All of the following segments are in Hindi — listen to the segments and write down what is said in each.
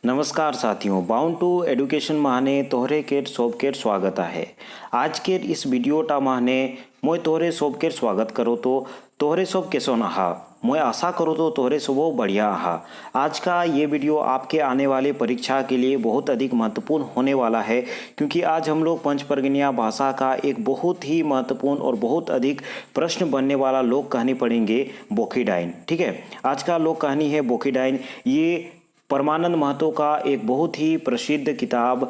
नमस्कार साथियों, बाउंड टू एडुकेशन माने तोहरे केर सोबकेर स्वागत आहे। आज केर इस वीडियोटा माने मैं तोहरे सोबकेर स्वागत करो तो तोहरे सोब कैसन आहा। मैं आशा करो तो तोहरे सोबो बढ़िया आहा। आज का ये वीडियो आपके आने वाले परीक्षा के लिए बहुत अधिक महत्वपूर्ण होने वाला है, क्योंकि आज हम लोग पंचपर्गनिया भाषा का एक बहुत ही महत्वपूर्ण और बहुत अधिक प्रश्न बनने वाला लोक कहानी पढ़ेंगे, बोखीडाइन। ठीक है, आज का लोक कहानी है बोखीडाइन। ये परमानंद महतो का एक बहुत ही प्रसिद्ध किताब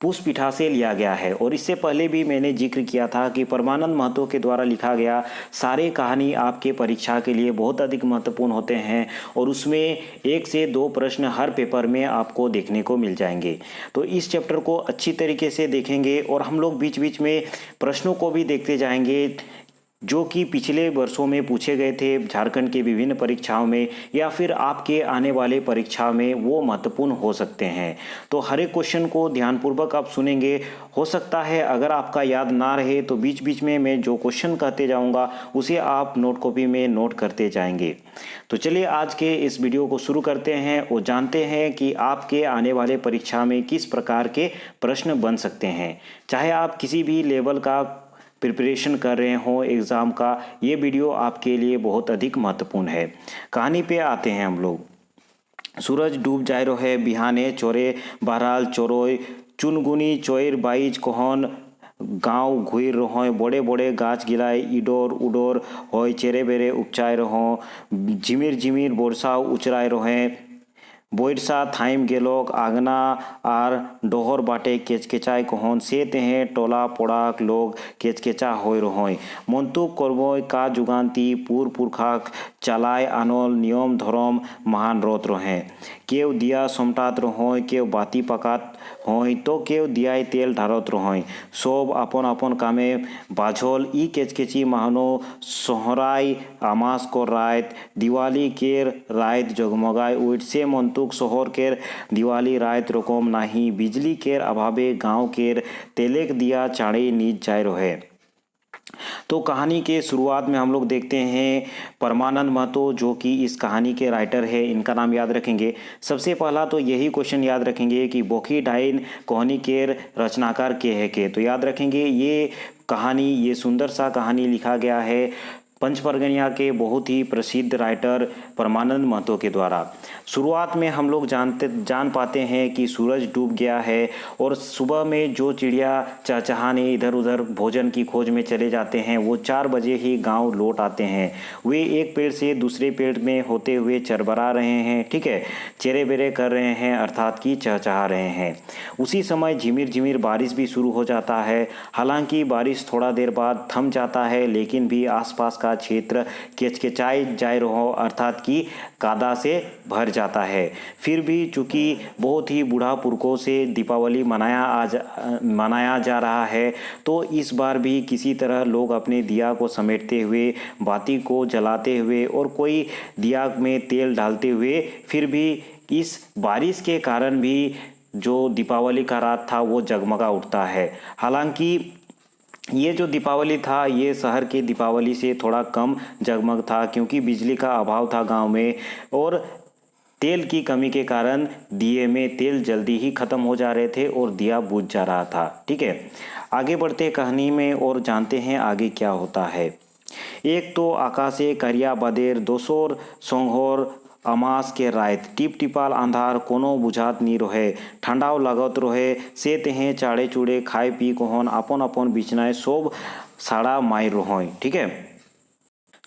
पुष्पिठा से लिया गया है, और इससे पहले भी मैंने जिक्र किया था कि परमानंद महतो के द्वारा लिखा गया सारे कहानी आपके परीक्षा के लिए बहुत अधिक महत्वपूर्ण होते हैं, और उसमें 1 से 2 प्रश्न हर पेपर में आपको देखने को मिल जाएंगे। तो इस चैप्टर को अच्छी तरीके से देखेंगे, और हम लोग बीच बीच में प्रश्नों को भी देखते जाएंगे जो कि पिछले वर्षों में पूछे गए थे झारखंड के विभिन्न परीक्षाओं में, या फिर आपके आने वाले परीक्षा में वो महत्वपूर्ण हो सकते हैं। तो हर एक क्वेश्चन को ध्यानपूर्वक आप सुनेंगे। हो सकता है अगर आपका याद ना रहे तो बीच बीच में मैं जो क्वेश्चन कहते जाऊंगा उसे आप नोट कॉपी में नोट करते जाएंगे। तो चलिए आज के इस वीडियो को शुरू करते हैं और जानते हैं कि आपके आने वाले परीक्षा में किस प्रकार के प्रश्न बन सकते हैं। चाहे आप किसी भी लेवल का प्रिपरेशन कर रहे हो एग्ज़ाम का, ये वीडियो आपके लिए बहुत अधिक महत्वपूर्ण है। कहानी पे आते हैं हम लोग। सूरज डूब जाए रहे बिहाने चोरे बहराल चोरोय चुनगुनी चोर बाईज कोहन गाँव घुर रहो बड़े बड़े गाछ गिलाय इडोर उडोर होय चेरे बेरे उपचाय रहो झिमिर झिमिर बोरसा उचराय रहे बोरसा थाइम गेलोक आगना आर डोहर बाटे केचकेचाय कहन से तेहे टोला पोड़ाक लोग केचकेचा होय रहोय मंतुक करबोय का जुगान्ती पूर पुरखाक चालाय आनल नियम धर्म महान रोत रहे केव दिया समटात रहोय केव बाती पकात होय तो केव दियाय तेल ढारत रहोय सब अपन अपन कामे बाझल ई केचकेची महानो सोहराय आमास को रात दिवाली केर रात जगमगाय उठ से मंतुक शहर केर दिवाली रात रकम नाही बिजली केर अभावे गांव केर तेलेक दिया चाड़े नीच जाय रहे। तो कहानी के शुरुआत में हम लोग देखते हैं परमानंद महतो, जो कि इस कहानी के राइटर है। इनका नाम याद रखेंगे। सबसे पहला तो यही क्वेश्चन याद रखेंगे कि बोखीडाइन कहानी के रचनाकार के है के, तो याद रखेंगे ये कहानी, ये सुंदर सा कहानी लिखा गया है पंचपर्गनिया के बहुत ही प्रसिद्ध राइटर परमानंद महतो के द्वारा। शुरुआत में हम लोग जान पाते हैं कि सूरज डूब गया है, और सुबह में जो चिड़िया चहचहाने इधर उधर भोजन की खोज में चले जाते हैं वो 4 बजे ही गांव लौट आते हैं। वे एक पेड़ से दूसरे पेड़ में होते हुए चरबरा रहे हैं, ठीक है, चेरे बेरे कर रहे हैं, अर्थात कि चहचहा रहे हैं। उसी समय झिमिर झिमिर बारिश भी शुरू हो जाता है। हालांकि बारिश थोड़ा देर बाद थम जाता है, लेकिन भी आसपास का क्षेत्र केचकेचाई जाए रहो, अर्थात कि कादा से भर जाता है। फिर भी चूंकि बहुत ही बूढ़ा पुरखों से दीपावली मनाया जा रहा है, तो इस बार भी किसी तरह लोग अपने दिया को समेटते हुए, बाती को जलाते हुए और कोई दिया में तेल डालते हुए, फिर भी इस बारिश के कारण भी जो दीपावली का रात था वो जगमगा उठता है। हालांकि ये जो दीपावली था ये शहर के दीपावली से थोड़ा कम जगमग था, क्योंकि बिजली का अभाव था गांव में, और तेल की कमी के कारण दिए में तेल जल्दी ही ख़त्म हो जा रहे थे और दिया बुझ जा रहा था। ठीक है, आगे बढ़ते कहानी में और जानते हैं आगे क्या होता है। एक तो आकाशे करिया बदेर दोसर संघोर अमास के रात टिप टिपाल आंधार कोनो बुझात नी रहे ठंडाव लागत रहे से तेहे चाड़े चूड़े खाए पी कोहन अपन अपन बिछनाए सब साड़ा मायर रहोय। ठीक है,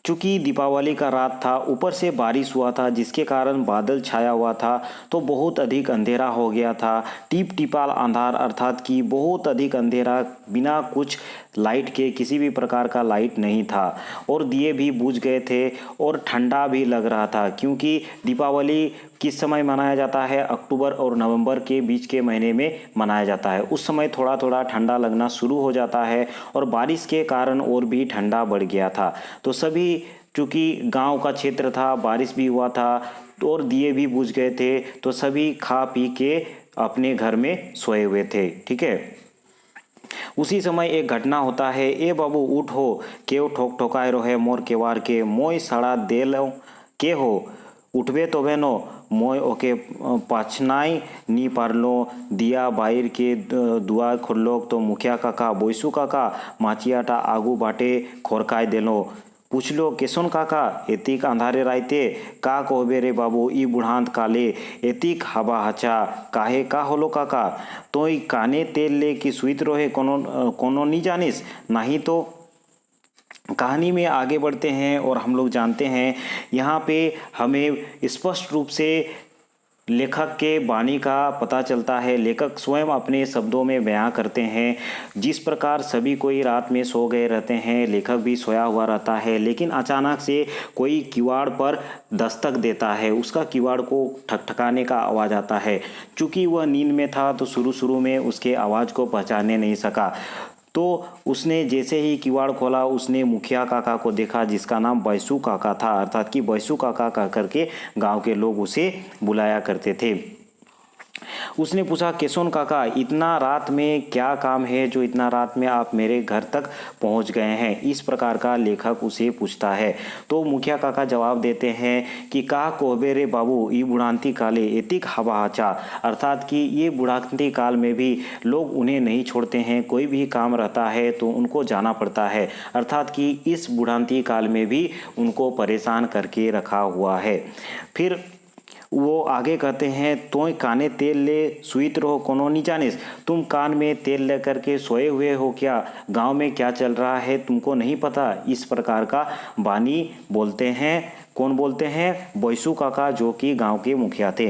चूँकि दीपावली का रात था, ऊपर से बारिश हुआ था जिसके कारण बादल छाया हुआ था, तो बहुत अधिक अंधेरा हो गया था। टिप टिपाल अंधार अर्थात कि बहुत अधिक अंधेरा, बिना कुछ लाइट के, किसी भी प्रकार का लाइट नहीं था, और दिए भी बुझ गए थे और ठंडा भी लग रहा था, क्योंकि दीपावली किस समय मनाया जाता है, अक्टूबर और नवंबर के बीच के महीने में मनाया जाता है। उस समय थोड़ा थोड़ा ठंडा लगना शुरू हो जाता है, और बारिश के कारण और भी ठंडा बढ़ गया था। तो सभी, चूँकि गांव का क्षेत्र था, बारिश भी हुआ था और दिए भी बुझ गए थे, तो सभी खा पी के अपने घर में सोए हुए थे। ठीक है, उसी समय एक घटना होता है। ए बाबू उठ हो, केव ठोक ठोकाय रहे मोर केवार के, मोय साड़ा देल के हो, उठबे तो भेनो मोय ओके पाछनाई नी पारलो दिया बाहर के दुआ खोलोक तो मुखिया काका बोईसू काका माचियाटा आगू बाटे खोरकाय देलो। पूछलो केसन काका एतिक अंधारे राइते का कहबे रे बाबू ई बुढ़ांत काले एतिक हाबा हाचा काहे का होलो काका तोई काने तेल ले कि सुइत रोहे कोनो नी जानिस नहीं तो। कहानी में आगे बढ़ते हैं और हम लोग जानते हैं यहाँ पे हमें स्पष्ट रूप से लेखक के वाणी का पता चलता है। लेखक स्वयं अपने शब्दों में बयां करते हैं। जिस प्रकार सभी कोई रात में सो गए रहते हैं, लेखक भी सोया हुआ रहता है, लेकिन अचानक से कोई किवाड़ पर दस्तक देता है। उसका किवाड़ को ठकठकाने का आवाज़ आता है। चूँकि वह नींद में था तो शुरू में उसके आवाज़ को पहचानने नहीं सका। तो उसने जैसे ही किवाड़ खोला उसने मुखिया काका को देखा जिसका नाम बैसू काका था, अर्थात कि बैसू काका कह करके गांव के लोग उसे बुलाया करते थे। उसने पूछा केशोन काका इतना रात में क्या काम है जो इतना रात में आप मेरे घर तक पहुंच गए हैं, इस प्रकार का लेखक उसे पूछता है। तो मुखिया काका जवाब देते हैं कि का कोहबे रे बाबू ई बुढ़ांती काले एतिक हवा हाचा, अर्थात कि ये बुढ़ांती काल में भी लोग उन्हें नहीं छोड़ते हैं, कोई भी काम रहता है तो उनको जाना पड़ता है, अर्थात कि इस बुढ़ांती काल में भी उनको परेशान करके रखा हुआ है। फिर वो आगे कहते हैं तोय काने तेल ले सुईत रहो कोनो नहीं जानिस, तुम कान में तेल ले करके सोए हुए हो क्या, गांव में क्या चल रहा है तुमको नहीं पता, इस प्रकार का वाणी बोलते हैं। कौन बोलते हैं? बैसू काका, जो कि गांव के मुखिया थे।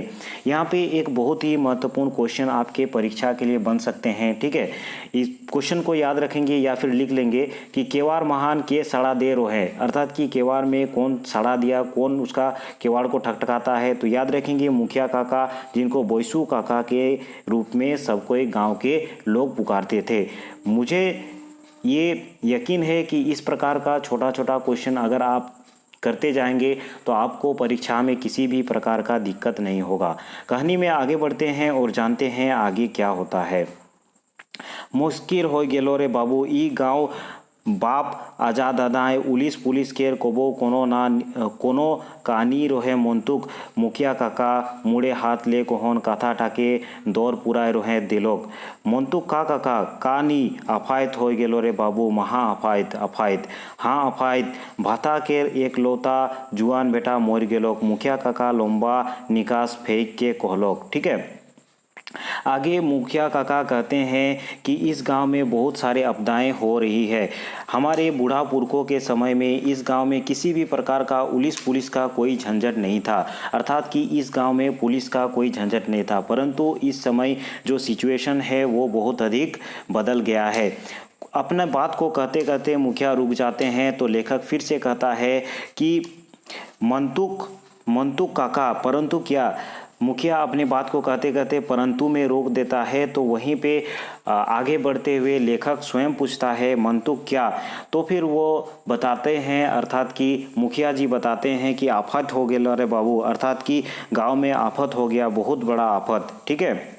यहाँ पे एक बहुत ही महत्वपूर्ण क्वेश्चन आपके परीक्षा के लिए बन सकते हैं, ठीक है। इस क्वेश्चन को याद रखेंगे या फिर लिख लेंगे कि केवाड़ महान के सड़ा दे रो है, अर्थात कि केवाड़ में कौन सड़ा दिया, कौन उसका केवाड़ को ठकठकाता है। तो याद रखेंगे मुखिया काका, जिनको बैसू काका के रूप में सब कोई गाँव के लोग पुकारते थे। मुझे ये यकीन है कि इस प्रकार का छोटा छोटा क्वेश्चन अगर आप करते जाएंगे तो आपको परीक्षा में किसी भी प्रकार का दिक्कत नहीं होगा। कहानी में आगे बढ़ते हैं और जानते हैं आगे क्या होता है। मुश्किल हो गेलो रे बाबू ई गाँव बाप आजाद दादाए पुलिस केर कोबो कोनो कहानी रोहे मंतुक मुखिया काका मुड़े हाथ ले कोहन काथाटाके दौर पुराय रोहे दिलोक मंतुक का काका कानी अफायत हो गेलो रे बाबू महा अफायत हाँ अफायत भाता केर एक लौता जुआन बेटा मोर गेलोक मुखिया काका लंबा निकास फेंक के कहलोक। ठीक है, आगे मुखिया काका कहते हैं कि इस गांव में बहुत सारे आपदाएं हो रही है। हमारे बूढ़ा पुरखों के समय में इस गांव में किसी भी प्रकार का पुलिस का कोई झंझट नहीं था, अर्थात कि इस गांव में पुलिस का कोई झंझट नहीं था। परंतु इस समय जो सिचुएशन है वो बहुत अधिक बदल गया है। अपने बात को कहते कहते मुखिया रुक जाते हैं तो लेखक फिर से कहता है कि मंतुक काका, परंतु क्या। मुखिया अपनी बात को कहते कहते परंतु में रोक देता है। तो वहीं पे आगे बढ़ते हुए लेखक स्वयं पूछता है मंतुक क्या। तो फिर वो बताते हैं, अर्थात कि मुखिया जी बताते हैं कि आफत हो गया रे बाबू, अर्थात कि गांव में आफत हो गया, बहुत बड़ा आफत। ठीक है,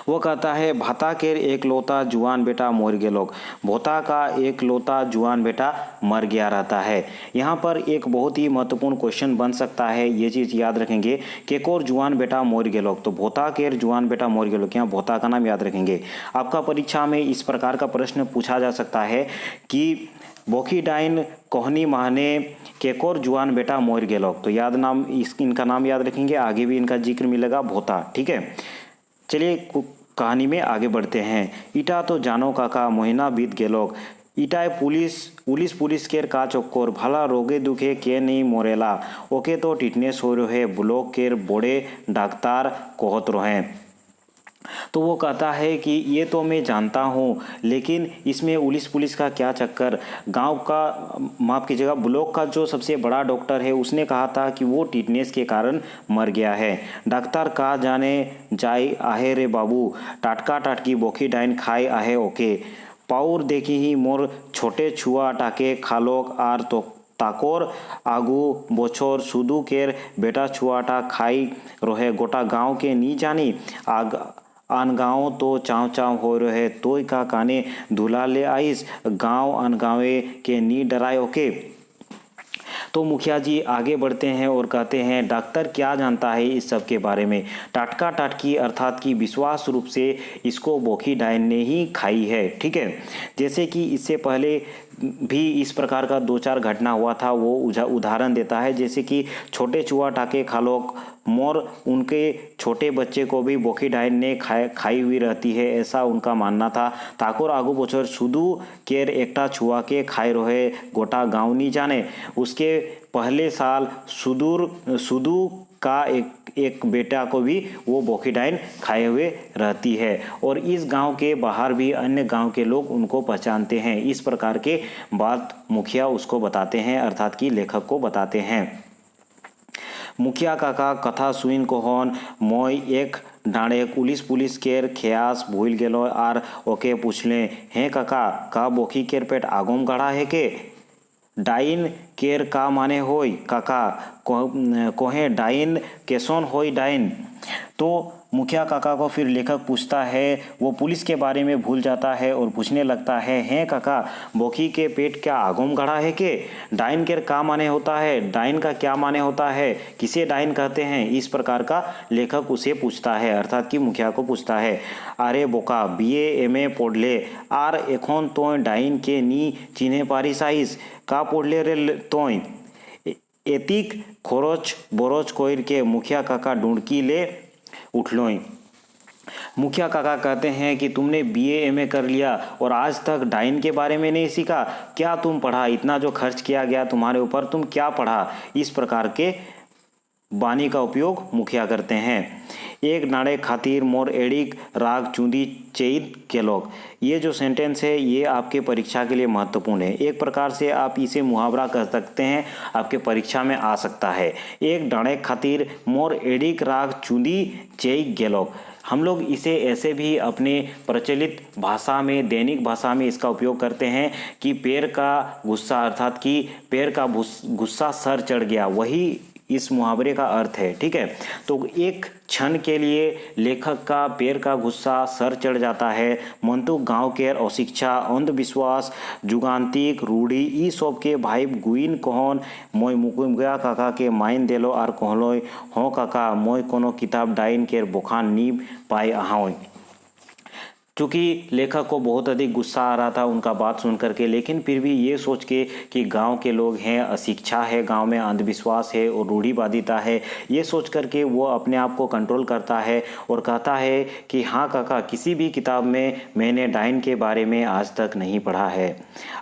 वो कहता है भाता के एक लौता जुआन बेटा मर गेलोक, भोता का एक लौता जुआन बेटा मर गया रहता है। यहाँ पर एक बहुत ही महत्वपूर्ण क्वेश्चन बन सकता है, ये चीज़ याद रखेंगे। केकोर जुआन बेटा मर गेलोक, तो भोता केर जुआन बेटा मर गेलोक, यहाँ भोता का नाम याद रखेंगे। आपका परीक्षा में इस प्रकार का प्रश्न पूछा जा सकता है कि बोखी डाइन कोहनी माहने केकोर जुआन बेटा मोर गेलोक, तो इनका नाम याद रखेंगे। आगे भी इनका जिक्र मिलेगा भोता। ठीक है, चलिए कहानी में आगे बढ़ते हैं। इटा तो जानो काका महीना बीत गेलोक, इटाय पुलिस केर का चक्कर भला रोगे दुखे के नहीं मोरेला, ओके तो टिटनेस हो रहे ब्लॉक केर बड़े डॉक्टर कहत रहे। तो वो कहता है कि ये तो मैं जानता हूँ, लेकिन इसमें पुलिस का क्या चक्कर। गांव का, माफ़ कीजिएगा, ब्लॉक का जो सबसे बड़ा डॉक्टर है उसने कहा था कि वो टिटनेस के कारण मर गया है। डॉक्टर कहा जाने जाए आहे रे बाबू, टाटका टाटकी बोखी डाइन खाए आहे ओके, पाउर देखी ही मोर छोटे छुआ टाके खालोक आर तो ताकोर आगू बछर सुदू केर बेटा छुआटा खाई रोहे, गोटा गांव के नी जानी आन गाँव तो चाव हो रहे, तोय का काने धुला ले आइस, गाँव अन गाँवे के नी डराय ओके। तो मुखिया जी आगे बढ़ते हैं और कहते हैं, डॉक्टर क्या जानता है इस सब के बारे में। टाटका टाटकी अर्थात कि विश्वास रूप से इसको बोखी डाइन ने ही खाई है। ठीक है, जैसे कि इससे पहले भी इस प्रकार का 2-4 घटना हुआ था, वो उदाहरण देता है। जैसे कि छोटे चुहा टाके खालोक मोर उनके छोटे बच्चे को भी बोखी डाइन ने खाई हुई रहती है, ऐसा उनका मानना था। ताकोर आगू बोचर सुदू केर एकटा छुआ के खाए रहे गोटा गाँव नहीं जाने। उसके पहले साल सुदू का एक बेटा को भी वो बोखी डाइन खाए हुए रहती है, और इस गांव के बाहर भी अन्य गांव के लोग उनको पहचानते हैं। इस प्रकार के बात मुखिया उसको बताते हैं, अर्थात कि लेखक को बताते हैं। मुखिया काका कथा सुइन कोहन मोय एक डाँडे पुलिस केर खेयास भूल गेलो आर ओके पूछले, हे काका का बोखी केर पेट आगोम गाढ़ा है के? डाइन केर का माने होय काका? कोहे डाइन केसोन होय डाइन? तो मुखिया काका को फिर लेखक पूछता है, वो पुलिस के बारे में भूल जाता है और पूछने लगता है, हैं काका बोखी के पेट क्या आगोम गढ़ा है के? डाइन केर का माने होता है? डाइन का क्या माने होता है? किसे डाइन कहते हैं? इस प्रकार का लेखक उसे पूछता है, अर्थात कि मुखिया को पूछता है। अरे बोका बीए एमए पढ़ले आर एखन तोय डाइन के नी चिन्हे पारिस आइस? का पढ़ले रे तोय? एतिक खरोच बरोच कोइर के मुखिया काका ढूंढकी ले उठलोई। मुखिया काका कहते हैं कि तुमने बीए एमए कर लिया और आज तक डाइन के बारे में नहीं सीखा? क्या तुम पढ़ा? इतना जो खर्च किया गया तुम्हारे ऊपर, तुम क्या पढ़ा? इस प्रकार के बानी का उपयोग मुखिया करते हैं। एक नाड़े खातिर मोर एडिक राग चूंदी चेद के लोग, ये जो सेंटेंस है ये आपके परीक्षा के लिए महत्वपूर्ण है। एक प्रकार से आप इसे मुहावरा कह सकते हैं, आपके परीक्षा में आ सकता है। एक डाणे खातिर मोर एडिक राग चूंदी चेद के लोग, हम लोग इसे ऐसे भी अपने प्रचलित भाषा में, दैनिक भाषा में इसका उपयोग करते हैं कि पैर का गुस्सा, अर्थात कि पैर का गुस्सा सर चढ़ गया, वही इस मुहावरे का अर्थ है। ठीक है, तो एक क्षण के लिए लेखक का पैर का गुस्सा सर चढ़ जाता है। मंतु गांव के अशिक्षा, अंधविश्वास, जुगांतिक रूढ़ी ई सब के भाई गुइन कहन मोय मुकुमगा काका के माइन देलो आर कहलोय, हो काका मोय कोनो किताब डाइन केर बोखान नी पाए आहोय। चूँकि लेखक को बहुत अधिक गुस्सा आ रहा था उनका बात सुन करके, लेकिन फिर भी ये सोच के कि गांव के लोग हैं, अशिक्षा है, गांव में अंधविश्वास है और रूढ़िवादिता है, ये सोच करके वो अपने आप को कंट्रोल करता है और कहता है कि हाँ काका, किसी भी किताब में मैंने डाइन के बारे में आज तक नहीं पढ़ा है।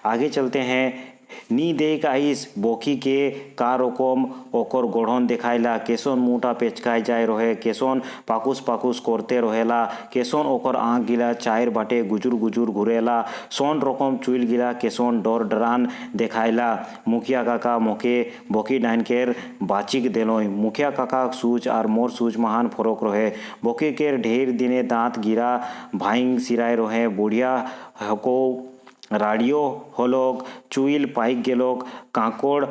आगे चलते हैं। नी देख आइस बोखी के का रकम ओकर गढ़न देखाइला, केसन मुटा पेचकाय जाय रहे, केसन पाकुस पाकुस करते रहेला, केसन ओकर आँख गिला चायर बाटे गुजुर गुजुर घुरेला, सोन रकम चुइल गिला, केसन डर डरान देखाइला। मुखिया काका मोके बोखी डाइन केर बाचिक देलोय। मुखिया काका सूझ और मोर सूझ महान फरक रहे। बोखी केर ढेर दिने दांत गिरा भाइंग सिराय रहे, बुढ़िया हको राडियो होलोक, चुइल पाइक गेलोक, कांकोड़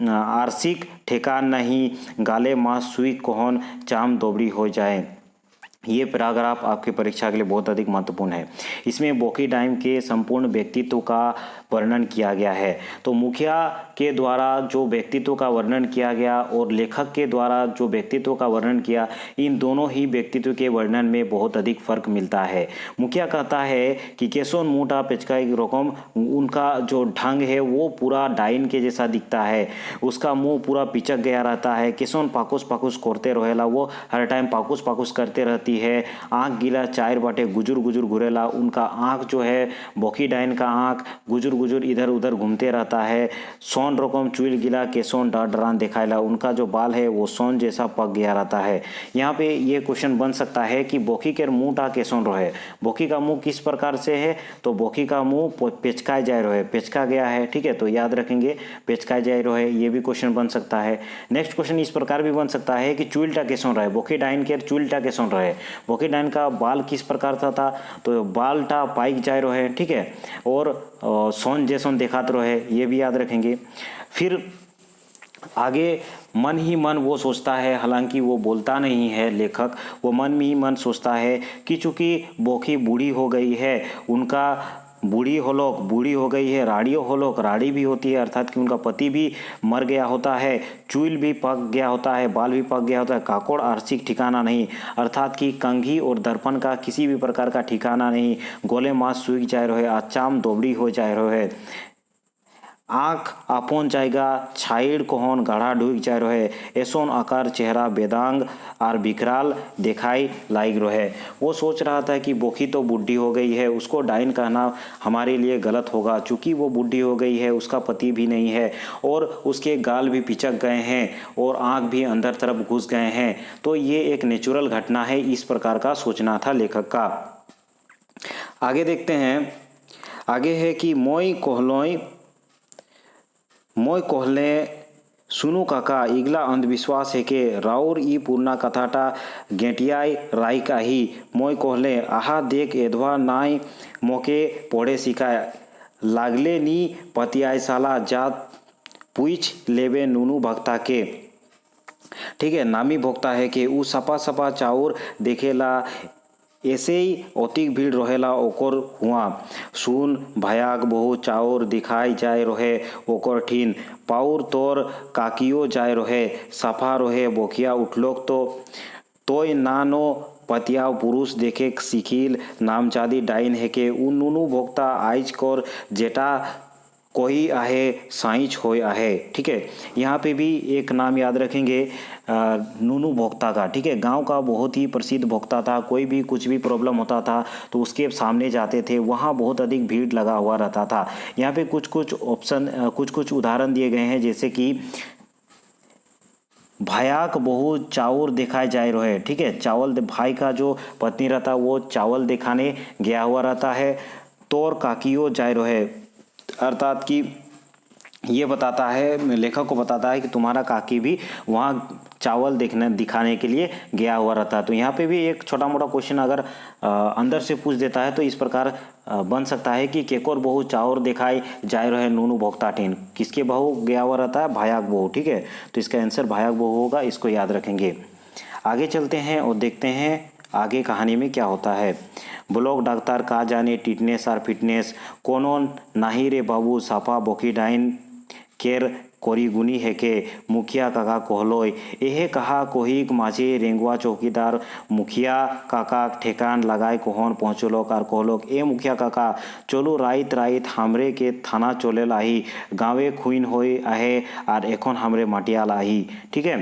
आर्सिक ठेकान नहीं, गाले मास सुई कोहन चाम दोबड़ी हो जाए। ये पैराग्राफ आपके परीक्षा के लिए बहुत अधिक महत्वपूर्ण है। इसमें बोखी डाइन के संपूर्ण व्यक्तित्व का वर्णन किया गया है। तो मुखिया के द्वारा जो व्यक्तित्व का वर्णन किया गया और लेखक के द्वारा जो व्यक्तित्व का वर्णन किया, इन दोनों ही व्यक्तित्व के वर्णन में बहुत अधिक फर्क मिलता है। मुखिया कहता है कि केसोन मुटा पेचकाई रकम, उनका जो ढंग है वो पूरा डाइन के जैसा दिखता है, उसका मुंह पूरा पिचक गया रहता है। केसोन पाकुस पाकुस करते रहेला, वो हर टाइम पाकुस पाकुस करते रहती है। आँख गिला चायर बाटे गुजुर गुजुर घुरेला, उनका आँख जो है बोखी डाइन का आँख गुजुर गुजुर इधर उधर घूमते रहता है। सोन रकम चुइल गिला केसोन डर डरान दिखाइला, उनका जो बाल है वो सोन जैसा पक गया रहता है। यहाँ पे ये क्वेश्चन बन सकता है कि बोखी के मुँह टा केसोन रहे, बोखी का मुँह किस प्रकार से है? तो बोखी का मुँह पेचकाए जाए रहे, पेचका गया है। ठीक है, तो याद रखेंगे पेचकाए जाए रहे, ये भी क्वेश्चन बन सकता है। नेक्स्ट क्वेश्चन इस प्रकार भी बन सकता है कि चुइलटा केसोन रहे, बोखी डाइन के चुइलटा केसोन रहे, बोखी डाइन का बाल किस प्रकार था? तो बालटा पाइक जाए रहे। ठीक है, और सोन जैसन देखात रहे, ये भी याद रखेंगे। फिर आगे मन ही मन वो सोचता है, हालांकि वो बोलता नहीं है लेखक, वो मन में ही मन सोचता है कि चूंकि बोखी बूढ़ी हो गई है, उनका बूढ़ी होलोक बूढ़ी हो गई है, राड़ियों होलोक राड़ी भी होती है अर्थात कि उनका पति भी मर गया होता है, चूल भी पक गया होता है, बाल भी पक गया होता है, काकोड़ आर्थिक ठिकाना नहीं अर्थात कि कंघी और दर्पण का किसी भी प्रकार का ठिकाना नहीं, गोले मास सूख जाए रहे, आचाम दोबड़ी हो जाए रहे, आँख आपन जाएगा छाइड़ कोहन गाढ़ा ढुक जाए रहे, ऐसोन आकार चेहरा बेदांग और विकराल दिखाई लाइक रहे। वो सोच रहा था कि बोखी तो बूढ़ी हो गई है, उसको डाइन कहना हमारे लिए गलत होगा, चूँकि वो बूढ़ी हो गई है, उसका पति भी नहीं है और उसके गाल भी पिचक गए हैं और आँख भी अंदर तरफ घुस गए हैं, तो ये एक नेचुरल घटना है, इस प्रकार का सोचना था लेखक का। आगे देखते हैं, आगे है कि मोय कोहले सुनु काका इगला अंधविश्वास है के राउर ई पूर्णा कथाटा गेटियाय राई काही मोय कोहले आहा देख एधवा नाय मोके पढ़े सिखाय लागले नी पतियाय साला जात पूछ लेवे नूनू भक्ता के। ठीक है, नामी भोक्ता है कि उ सपा सपा चाउर देखेला ऐसे ही अतिक भीड़ रहेला ओकर हुआ सुन भयाक बहु चाउर दिखाई जाए रहे ओकर ठीन पाउर तोर काकियो जाए रहे सफा रहे बोखिया उठलोक तो तोय नानो पतियाव पुरुष देखे सिखिल नामचादी डाइन है के उ नूनू भोक्ता आइज कर जेटा कोई आहे साइंच होय आहे। ठीक है, यहाँ पे भी एक नाम याद रखेंगे नूनू भोक्ता का। ठीक है, गांव का बहुत ही प्रसिद्ध भोक्ता था, कोई भी कुछ भी प्रॉब्लम होता था तो उसके सामने जाते थे, वहाँ बहुत अधिक भीड़ लगा हुआ रहता था। यहाँ पे कुछ कुछ उदाहरण दिए गए हैं, जैसे कि भायाक बहु चाउर दिखाए जाए रहे। ठीक है, चावल भाई का जो पत्नी रहता वो चावल दिखाने गया हुआ रहता है। तोर काकियो जाए रहे अर्थात कि ये बताता है, लेखक को बताता है कि तुम्हारा काकी भी वहाँ चावल दिखाने के लिए गया हुआ रहता है। तो यहाँ पे भी एक छोटा मोटा क्वेश्चन अगर अंदर से पूछ देता है तो इस प्रकार बन सकता है कि केकोर बहू चाउर दिखाई जाए रहे नूनू भोक्ता टीन, किसके बहू गया हुआ रहता है, भायाक बहू। ठीक है, तो इसका आंसर भायाक बहू होगा, इसको याद रखेंगे। आगे चलते हैं और देखते हैं आगे कहानी में क्या होता है। ब्लॉक डॉक्टर का जाने टिटनेस और फिटनेस कोनो नाही रे बाबू साफा बोकी डाइन केर कोरीगुनी है के मुखिया काका कहलोय एहे कहा कोहिक माझे रेंगुआ चौकीदार मुखिया काका ठेकान लगाए कोहन पहुँचलोक और कहलोक ए मुखिया काका चलो राइत राइत हमरे के थाना चले लाही गाँवे खुइन होय आहे और एखन हमरे मटियाल आही। ठीक है,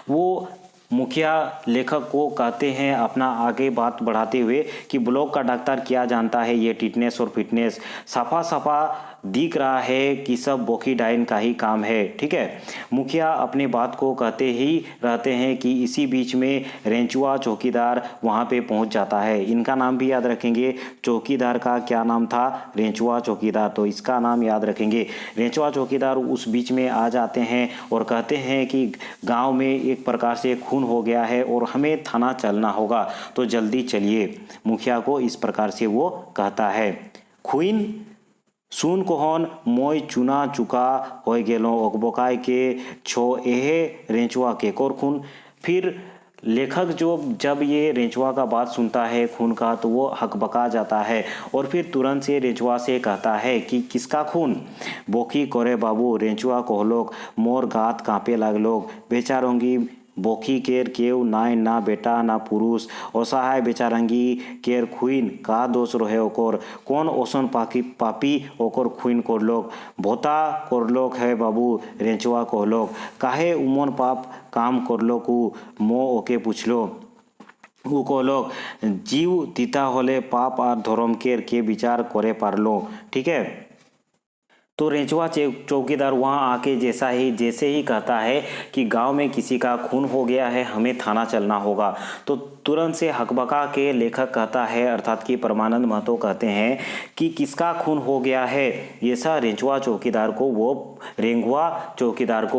वो मुखिया लेखक को कहते हैं अपना आगे बात बढ़ाते हुए कि ब्लॉक का डॉक्टर क्या जानता है ये टिटनेस और फिटनेस, सफा सफा दिख रहा है कि सब बोकी डाइन का ही काम है। ठीक है, मुखिया अपने बात को कहते ही रहते हैं कि इसी बीच में रेंचुआ चौकीदार वहाँ पे पहुँच जाता है। इनका नाम भी याद रखेंगे, चौकीदार का क्या नाम था, रेंचुआ चौकीदार, तो इसका नाम याद रखेंगे। रेंचुआ चौकीदार उस बीच में आ जाते हैं और कहते हैं कि गाँव में एक प्रकार से खून हो गया है और हमें थाना चलना होगा, तो जल्दी चलिए। मुखिया को इस प्रकार से वो कहता है। खुइन सुन कोहन मोय चुना चुका हो गेलो ओकबोकाय के छो एहे रेंचुआ के कोर खून। फिर लेखक जब ये रेंचुआ का बात सुनता है खून का, तो वो हकबका जाता है और फिर तुरंत से रेंचुआ से कहता है कि किसका खून, बोखी करे बाबू। रेंचुआ कहलोक मोर गात काँपे लागलोक बेचारोंगी बोखी केर केव नाय ना बेटा ना पुरुष असहाय बेचारंगी केर खुइन का दोष रहे ओकर कौन ओसन पापी ओकर खुइन करलोक भोता करलोक है बाबू। रेंचुआ कहलोक काहे उमन पाप काम करलोक उ मो ओके पूछलो उ कहलोक जीव तीता होले पाप और धर्म केर के विचार करे पारलो। ठीक है, तो रेंचुआ चौकीदार वहाँ आके जैसे ही कहता है कि गांव में किसी का खून हो गया है, हमें थाना चलना होगा, तो तुरंत से हकबका के लेखक कहता है अर्थात कि परमानंद महतो कहते हैं कि किसका खून हो गया है, ऐसा रेंचुआ चौकीदार को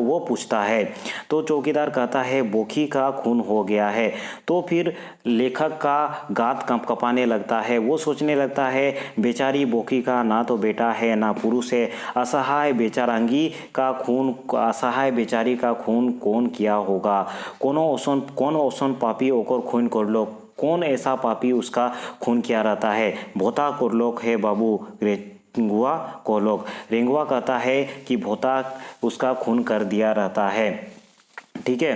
वो पूछता है। तो चौकीदार कहता है बोखी का खून हो गया है। तो फिर लेखक का गात कँपाने लगता है, वो सोचने लगता है बेचारी बोखी का ना तो बेटा है ना पुरुष है, असहाय बेचारंगी का खून, असहाय बेचारी का खून कौन किया होगा, कौन ओसन पापी ओकर खून करलो कौन ऐसा पापी उसका खून किया रहता है। भोता कुरलोक है बाबू रेंगुआ कोलोक। रेंगुआ कहता है कि भोता उसका खून कर दिया रहता है। ठीक है,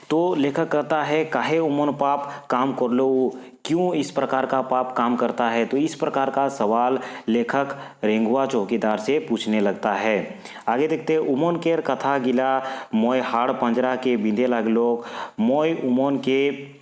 तो लेखक कहता है काहे उमन पाप काम कर लो, क्यों इस प्रकार का पाप काम करता है। तो इस प्रकार का सवाल लेखक रेंगुआ चौकीदार से पूछने लगता है। आगे देखते हैं, उमन केर कथा गिला मोय हाड़ पंजरा के बिंदे लागलोक, मोय उमन के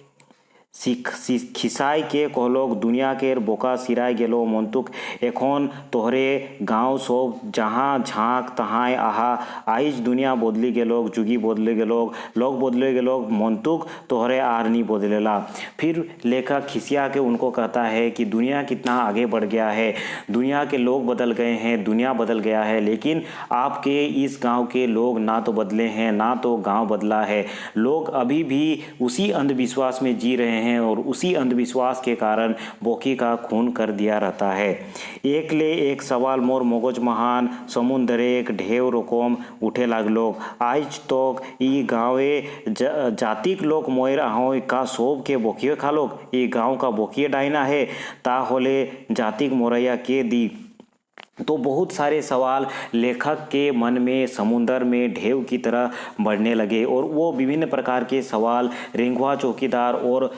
खिसाई के कहलोक दुनिया केर बोका सिराय गेलो मंतुक एखन तोहरे गाँव सब जहाँ झाँक तहाँ आहा आइज दुनिया बदली गेलोक जुगी बदले गेलोक लोग बदले गेलोक मंतुक तोहरे आरनी बदलेला। फिर लेखक खिसिया के उनको कहता है कि दुनिया कितना आगे बढ़ गया है, दुनिया के लोग बदल गए हैं, दुनिया बदल गया है, लेकिन आपके इस गांव के लोग ना तो बदले हैं ना तो गांव बदला है। लोग अभी भी उसी अंधविश्वास में जी रहे हैं और उसी अंधविश्वास के कारण बोकी का खून कर दिया रहता है। एक ले एक सवाल मोर मगज महान समुद्रे एक ढेव रकम उठे लागलोक, आज तक ई गाँवे जातिक लोक मोयर ahoy का सोब के बोकिए खालोक, ये गाँव का बोकिए डायना है ता होले जातिक मोरैया के दी। तो बहुत सारे सवाल लेखक के मन में समुंदर में ढेव की तरह बढ़ने लगे और वो विभिन्न प्रकार के सवाल रेंगुआ चौकीदार और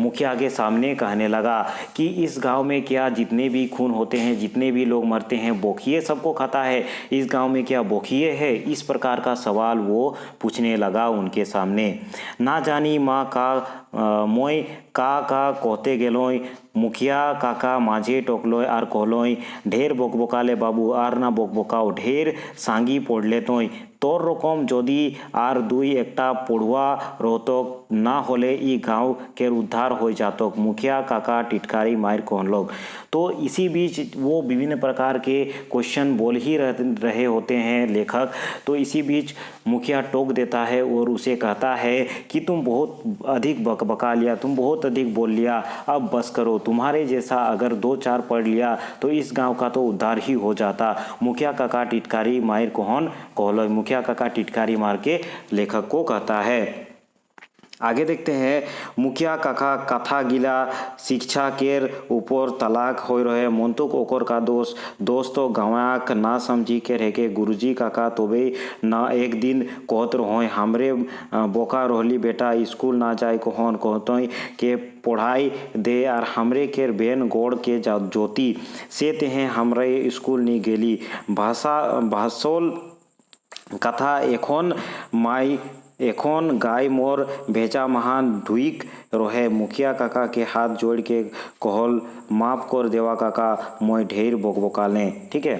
मुखिया के सामने कहने लगा कि इस गांव में क्या जितने भी खून होते हैं, जितने भी लोग मरते हैं, बोखिए सबको खाता है, इस गांव में क्या बोखिए है। इस प्रकार का सवाल वो पूछने लगा उनके सामने। ना जानी माँ का मोय का कहते गेलोय, मुखिया काका माझे टोकलोय और कहलोय ढेर बकबकाले बाबू और ना बकबकाओ, ढेर सांगी पड़ले तोय तोर रकम जदि और दुई एकटा पढ़ुआ रहतक ना होले ई गाँव के उद्धार हो जातक, मुखिया काका टिटकारी मार कहलोग। तो इसी बीच वो विभिन्न प्रकार के क्वेश्चन बोल ही रहे होते हैं लेखक। तो इसी बीच मुखिया टोक देता है और उसे कहता है कि तुम बहुत अधिक बकबका लिया, तुम बहुत अधिक बोल लिया, अब बस करो, तुम्हारे जैसा अगर 2-4 पढ़ लिया तो इस गांव का तो उद्धार ही हो जाता। मुखिया काका टिटकारी मार कौन कहलो, मुखिया काका टिटकारी मार के लेखक को कहता है। आगे देखते हैं, मुखिया काका कथा गिला शिक्षा केर ऊपर तलाक हो रहे मंतुक ओकर का दोस्त तो गवाक ना समझी के रह के गुरुजी काका तोबे ना एक दिन कहत रहो हमरे बोका रोहली बेटा स्कूल ना जाए कहन कहतो के पढ़ाई दे और हमरे केर बेन गोड़ के ज्योति से तेहे हमरे स्कूल नहीं गेली भाषोल कथा एखन माई एखन गाय मोर भेजा महान ढुईक रहे। मुखिया काका के हाथ जोड़ के कहल माफ कर देवा काका मोय ढेर बकबकाले। ठीक है,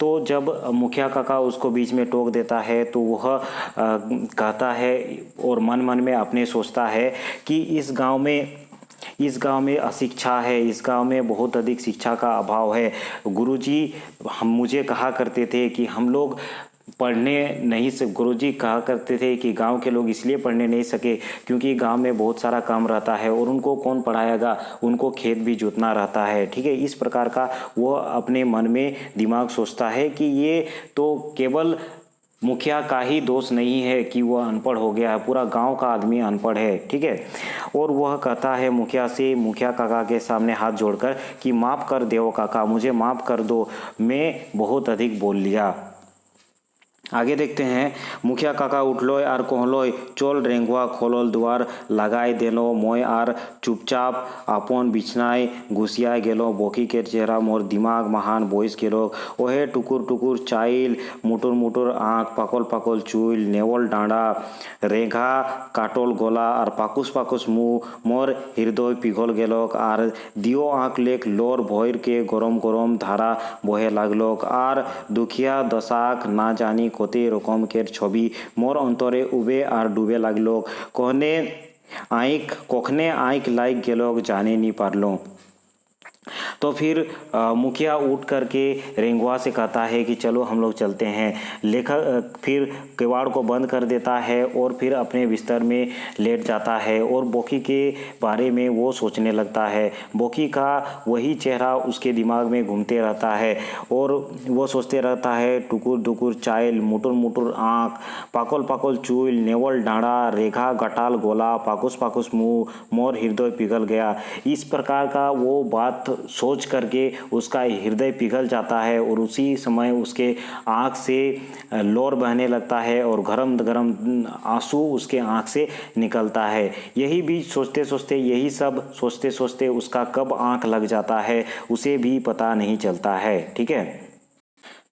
तो जब मुखिया काका उसको बीच में टोक देता है तो वह कहता है और मन मन में अपने सोचता है कि इस गांव में अशिक्षा है, इस गांव में बहुत अधिक शिक्षा का अभाव है। गुरुजी हम मुझे कहा करते थे कि हम लोग पढ़ने नहीं से गुरुजी कहा करते थे कि गांव के लोग इसलिए पढ़ने नहीं सके क्योंकि गांव में बहुत सारा काम रहता है और उनको कौन पढ़ाएगा, उनको खेत भी जोतना रहता है। ठीक है, इस प्रकार का वो अपने मन में दिमाग सोचता है कि ये तो केवल मुखिया का ही दोष नहीं है कि वह अनपढ़ हो गया है, पूरा गांव का आदमी अनपढ़ है। ठीक है, और वह कहता है मुखिया काका के सामने हाथ जोड़कर कि माफ़ कर दो काका, मुझे माफ़ कर दो, मैं बहुत अधिक बोल लिया। आगे देखते हैं, मुखिया काका उठलोय और कहलोय चल रेंगुआ खोलल द्वार लगाई देलो मोय और चुपचाप अपन बिछनाय घुसिया गेलो। बोकी के चेहरा मोर दिमाग महान बोइस गेलो। ओहे टुकुर टुकुर चाइल मुटुर मुटुर आँख पाकल पाकल चुल नेवल डाँडा रेघा काटल गोला और पाकुस पाकुस मुँह मोर हृदय पिघल गेलोक और दियो आँख लेक लोर भोर के गरम गरम धारा बहे लागलोक और दुखिया दशाक ना जानी कते रकम केर छवि मोर अंतरे उबे और डूबे लागलोक। कखने आँख लाग गेलोक जाने नहीं पारलो। तो फिर मुखिया उठ करके रेंगुआ से कहता है कि चलो हम लोग चलते हैं। लेखक फिर किवाड़ को बंद कर देता है और फिर अपने बिस्तर में लेट जाता है और बोकी के बारे में वो सोचने लगता है। बोकी का वही चेहरा उसके दिमाग में घूमते रहता है और वो सोचते रहता है, टुकुर टुकुर चाइल, मुटुर मुटुर आँख, पाकल पाकल चूल, नेवल डाँडा, रेखा गटाल गोला, पाकुस पाकुस मुँह, मोर हृदय पिघल गया। इस प्रकार का वो बात सोच करके उसका हृदय पिघल जाता है और उसी समय उसके आँख से लोर बहने लगता है और गरम गरम आंसू उसके आँख से निकलता है। यही बीच सोचते सोचते, यही सब सोचते सोचते उसका कब आँख लग जाता है उसे भी पता नहीं चलता है। ठीक है,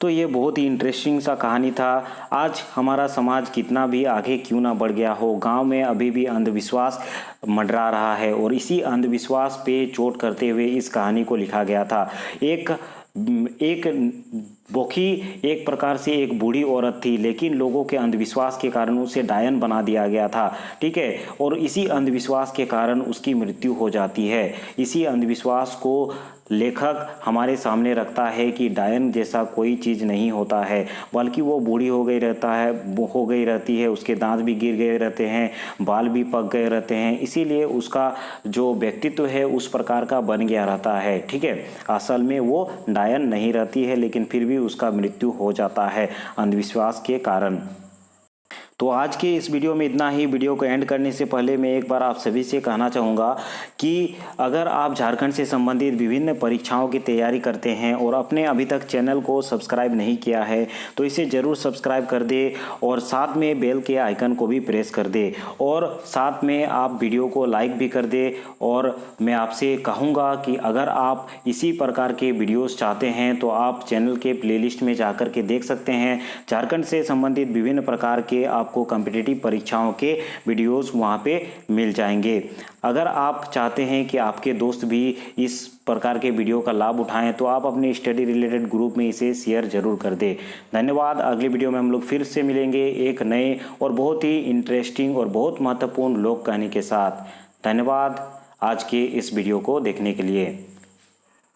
तो ये बहुत ही इंटरेस्टिंग सा कहानी था। आज हमारा समाज कितना भी आगे क्यों ना बढ़ गया हो, गांव में अभी भी अंधविश्वास मंडरा रहा है और इसी अंधविश्वास पे चोट करते हुए इस कहानी को लिखा गया था। एक बोकी एक प्रकार से एक बूढ़ी औरत थी, लेकिन लोगों के अंधविश्वास के कारण उसे डायन बना दिया गया था। ठीक है, और इसी अंधविश्वास के कारण उसकी मृत्यु हो जाती है। इसी अंधविश्वास को लेखक हमारे सामने रखता है कि डायन जैसा कोई चीज़ नहीं होता है, बल्कि वो बूढ़ी हो गई रहती है, उसके दांत भी गिर गए रहते हैं, बाल भी पक गए रहते हैं, इसीलिए उसका जो व्यक्तित्व है उस प्रकार का बन गया रहता है। ठीक है, असल में वो डायन नहीं रहती है, लेकिन फिर भी उसका मृत्यु हो जाता है अंधविश्वास के कारण। तो आज के इस वीडियो में इतना ही। वीडियो को एंड करने से पहले मैं एक बार आप सभी से कहना चाहूँगा कि अगर आप झारखंड से संबंधित विभिन्न परीक्षाओं की तैयारी करते हैं और अपने अभी तक चैनल को सब्सक्राइब नहीं किया है तो इसे ज़रूर सब्सक्राइब कर दे और साथ में बेल के आइकन को भी प्रेस कर दे और साथ में आप वीडियो को लाइक भी कर दे। और मैं आपसे कहूँगा कि अगर आप इसी प्रकार के वीडियोस चाहते हैं तो आप चैनल के प्लेलिस्ट में जाकर के देख सकते हैं। झारखंड से संबंधित विभिन्न प्रकार के आपको कॉम्पिटिटिव परीक्षाओं के वीडियोस वहां पे मिल जाएंगे। अगर आप चाहते हैं कि आपके दोस्त भी इस प्रकार के वीडियो का लाभ उठाएं तो आप अपने स्टडी रिलेटेड ग्रुप में इसे शेयर जरूर कर दें। धन्यवाद। अगली वीडियो में हम लोग फिर से मिलेंगे एक नए और बहुत ही इंटरेस्टिंग और बहुत महत्वपूर्ण लोक कहानी के साथ। धन्यवाद आज के इस वीडियो को देखने के लिए।